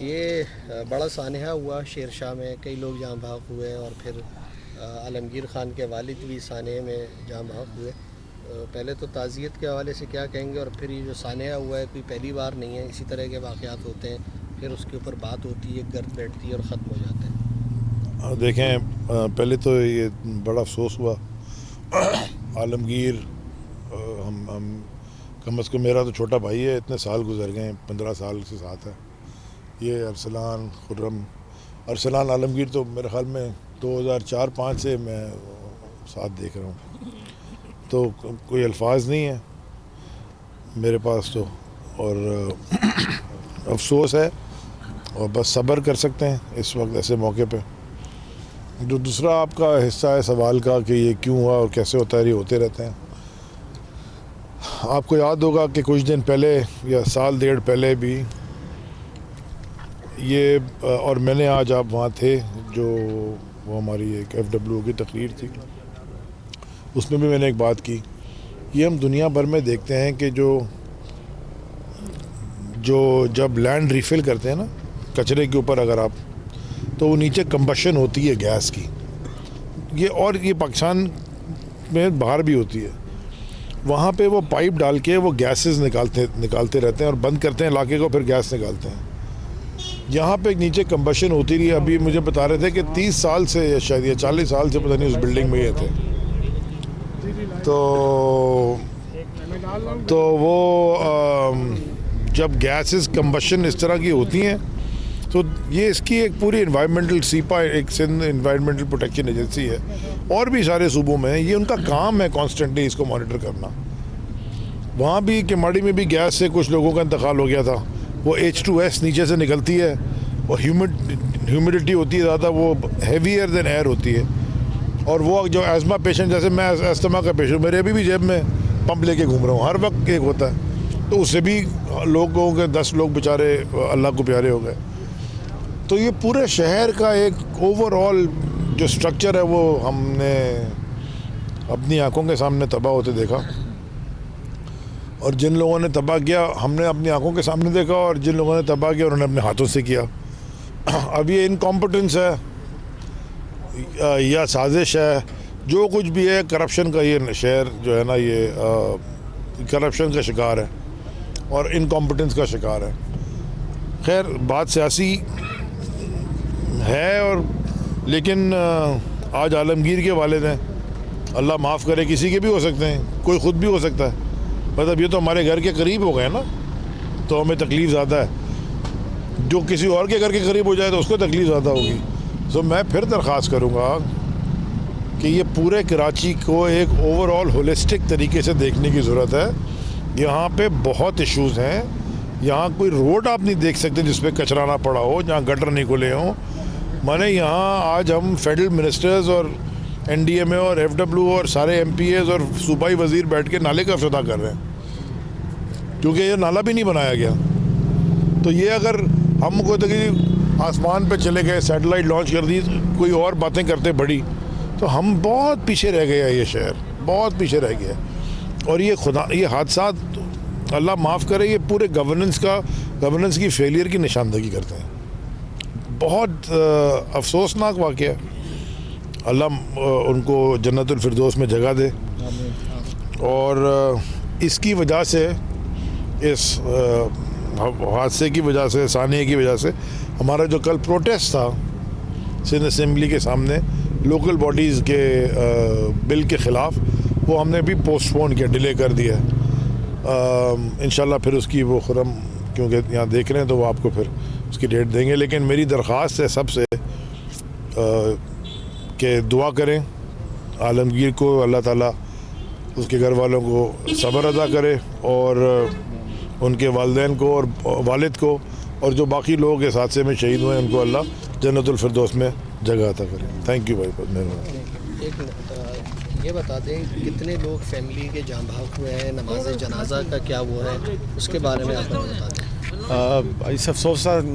ये बड़ा सानहा हुआ शेर शाह में, कई लोग जाँ बहक हुए और फिर आलमगीर ख़ान के वालिद भी सानहे में जाँ बहक हुए। पहले तो ताज़ियत के हवाले से क्या कहेंगे, और फिर ये जो सानहा हुआ है कोई पहली बार नहीं है, इसी तरह के वाक़यात होते हैं, फिर उसके ऊपर बात होती है, गर्द बैठती है और ख़त्म हो जाता है। देखें, पहले तो ये बड़ा अफसोस हुआ आलमगीर। हम कम अज़ कम, मेरा तो छोटा भाई है, इतने साल गुजर गए, 15 साल से साथ है। ये अरसलान खुर्रम, अरसलान आलमगीर तो मेरे ख्याल में 2004-05 से मैं साथ देख रहा हूँ, तो कोई अल्फाज नहीं है मेरे पास तो। और अफसोस है, और बस सब्र कर सकते हैं इस वक्त ऐसे मौके पे। जो दूसरा आपका हिस्सा है सवाल का कि ये क्यों हुआ और कैसे होता है, ये होते रहते हैं। आपको याद होगा कि कुछ दिन पहले या साल डेढ़ पहले भी ये, और मैंने आज, आप वहाँ थे, जो वो हमारी एक FWO की तकरीर थी, उसमें भी मैंने एक बात की। ये हम दुनिया भर में देखते हैं कि जो जब लैंड रिफ़िल करते हैं ना कचरे के ऊपर, अगर आप, तो वो नीचे कंबशन होती है गैस की। ये पाकिस्तान में बाहर भी होती है। वहाँ पे वो पाइप डाल के वो गैसेस निकालते रहते हैं और बंद करते हैं इलाके को, फिर गैस निकालते हैं। यहाँ पे नीचे कंबशन होती रही। अभी मुझे बता रहे थे कि 30 साल से या शायद ये 40 साल से पता नहीं उस बिल्डिंग में ये थे। तो वो जब गैसेस कंबशन इस तरह की होती हैं, तो ये इसकी एक पूरी इन्वायरमेंटल सीपा, एक सिंध इन्वायरमेंटल प्रोटेक्शन एजेंसी है, और भी सारे सूबों में ये उनका काम है कॉन्स्टेंटली इसको मॉनिटर करना। वहाँ भी किमाड़ी में भी गैस से कुछ लोगों का इंतकाल हो गया था। वो H2S नीचे से निकलती है, और ह्यूमिडिटी होती है ज़्यादा, वो हैवियर देन एयर होती है। और वो जो एज़मा पेशेंट, जैसे मैं अस्थमा का पेशेंट, मेरे अभी भी जेब में पंप लेके घूम रहा हूँ, हर वक्त एक होता है, तो उससे भी लोगों के 10 लोग बेचारे अल्लाह को प्यारे हो गए। तो ये पूरे शहर का एक ओवरऑल जो स्ट्रक्चर है वो हमने अपनी आंखों के सामने तबाह होते देखा, और जिन लोगों ने तबाह किया हमने अपनी आंखों के सामने देखा, और जिन लोगों ने तबाह किया उन्होंने अपने हाथों से किया। अब ये इनकॉम्पिटेंस है या साजिश है, जो कुछ भी है, करप्शन का ये शहर जो है ना, ये करप्शन का शिकार है और इनकॉम्पिटेंस का शिकार है। खैर, बात सियासी है, और लेकिन आज आलमगीर के वालिद हैं, अल्लाह माफ़ करे, किसी के भी हो सकते हैं, कोई ख़ुद भी हो सकता है। मतलब ये तो हमारे घर के करीब हो गए ना, तो हमें तकलीफ़ ज़्यादा है। जो किसी और के घर के करीब हो जाए तो उसको तकलीफ़ ज़्यादा होगी। तो मैं फिर दरख्वास्त करूँगा कि ये पूरे कराची को एक ओवरऑल होलिस्टिक तरीके से देखने की ज़रूरत है। यहाँ पे बहुत इश्यूज़ हैं। यहाँ कोई रोड आप नहीं देख सकते जिस पे कचरा ना पड़ा हो, जहाँ गटर नहीं खुले हों। माने यहाँ आज हम फेडरल मिनिस्टर्स और NDMA और FWO और सारे MPAs और सूबाई वज़ीर बैठ के नाले का इफ्तिताह कर रहे हैं, क्योंकि ये नाला भी नहीं बनाया गया। तो ये अगर हम को तो कि आसमान पे चले गए, सैटेलाइट लॉन्च कर दी, कोई और बातें करते बड़ी, तो हम बहुत पीछे रह गया, ये शहर बहुत पीछे रह गया। और ये हादसात अल्लाह माफ़ करे, ये पूरे गवर्नेंस की फेलियर की निशानदही करते हैं। बहुत अफसोसनाक वाक़या। अल्लाह उनको जन्नतुल फिरदौस में जगह दे। और इसकी वजह से, इस हादसे की वजह से, सानहे की वजह से, हमारा जो कल प्रोटेस्ट था सिंध असेंबली के सामने लोकल बॉडीज़ के बिल के ख़िलाफ़, वो हमने भी पोस्टपोन किया, डिले कर दिया। इंशाल्लाह फिर उसकी वो खुरम, क्योंकि यहाँ देख रहे हैं तो वो आपको फिर उसकी डेट देंगे। लेकिन मेरी दरख्वास्त है सबसे कि दुआ करें आलमगीर को, अल्लाह ताला उसके घर वालों को सब्र अदा करे, और उनके वालिदैन को और वालिद को, और जो बाकी लोग इस हादसे में शहीद हुए हैं उनको अल्लाह जन्नतुल फिरदौस में जगह अता करे। थैंक यू भाई, बहुत मेहरबानी। एक मिनट, ये बता दें कितने लोग फैमिली के जाँ बहक हुए हैं, नमाज जनाजा का क्या वो है, उसके बारे में आप बता दें। इस अफसोसनाक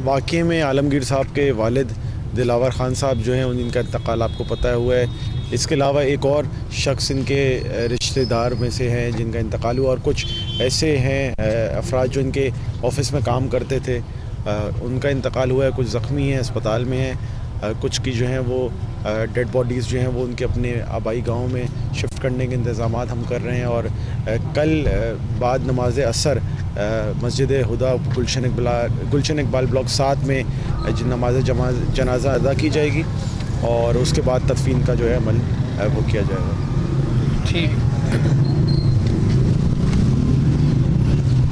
वाक़े में आलमगीर साहब के वालिद दिलावर ख़ान साहब जो हैं, उनका इंतकाल आपको पता हुआ है। इसके अलावा एक और शख्स इनके रिश्तेदार में से हैं जिनका इंतकाल हुआ, और कुछ ऐसे हैं अफराद जो इनके ऑफिस में काम करते थे, उनका इंतकाल हुआ है, कुछ ज़ख्मी हैं, अस्पताल में हैं, कुछ की जो हैं वो डेड बॉडीज़ जो हैं वो उनके अपने आबाई गांव में शिफ्ट करने के इंतज़ाम हम कर रहे हैं। और कल बाद नमाज असर मस्जिद हुदा गुलशन इकबाल ब्लॉक 7 में नमाज जनाजा अदा की जाएगी और उसके बाद तदफीन का जो है अमल वो किया जाएगा। ठीक।